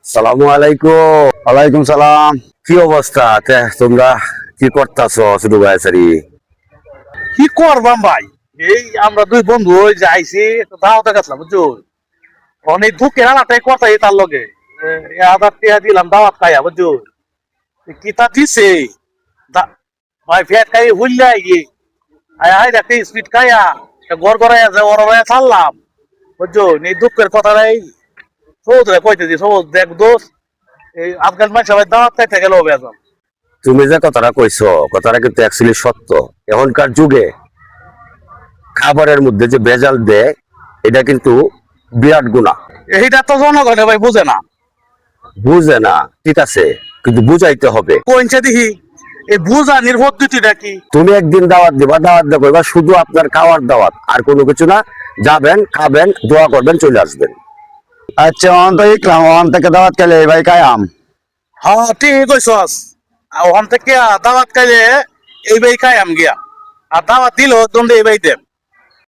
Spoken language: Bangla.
সালামু আলাইকুম। ওয়ালাইকুম সালাম। কি অবস্থা? তোমরা কি করতেছো ছোট ভাই সারি? কি করবাম ভাই, এই আমরা দুই বন্ধু ওই যে আইসি দাওয়াতে গেছিলাম বুঝছো। অনেক দুঃখে হালাটাই কথা তার লগে 1000 টাকা দিলাম দাওয়াত খাইয়া বুঝছো। কি তা দিছে ভাই ফ্যাট খাই হুল্লাই গিয়ে আই দেখতে স্পিড খাইয়া গড় গড়াইয়া যায় ওর ছাড়লাম বুঝছো। এই দুঃখের কথাটাই সৌদরে কইতে দি সৌদ দেখ দোষ এই আফগান মানুষ সবাই দাওয়াত খাইতে গেল বেজন। তুমি যে কথাটা কইছো কথাটা কিন্তু অ্যাকচুয়ালি সত্য। এখনকার যুগে খাবারের মধ্যে যে ভেজাল দেয় এটা কিন্তু বিরাট গুনাহ। এইটা তো জনগণে ভাই বুঝে না। বুঝে না ঠিক আছে, কিন্তু বুঝাইতে হবে। কইছে দেখি এই বুঝানির পদ্ধতিটা কি? তুমি একদিন দাওয়াত দিবা, দাওয়াত দেবো, এবার শুধু আপনার খাওয়ার দাওয়াত, আর কোনো কিছু না। যাবেন, খাবেন, দোয়া করবেন, চলে আসবেন। আচ্ছা অন তো ইকলাম অন থেকে দাওয়াত খেলে ভাই কায়াম। হ্যাঁ ঠিক কইছস। ওখান থেকে দাওয়াত খাইলে এই বাই খাই আম গিয়া, আর দাওয়াত দিল দণ্ডে এই বাই দেব।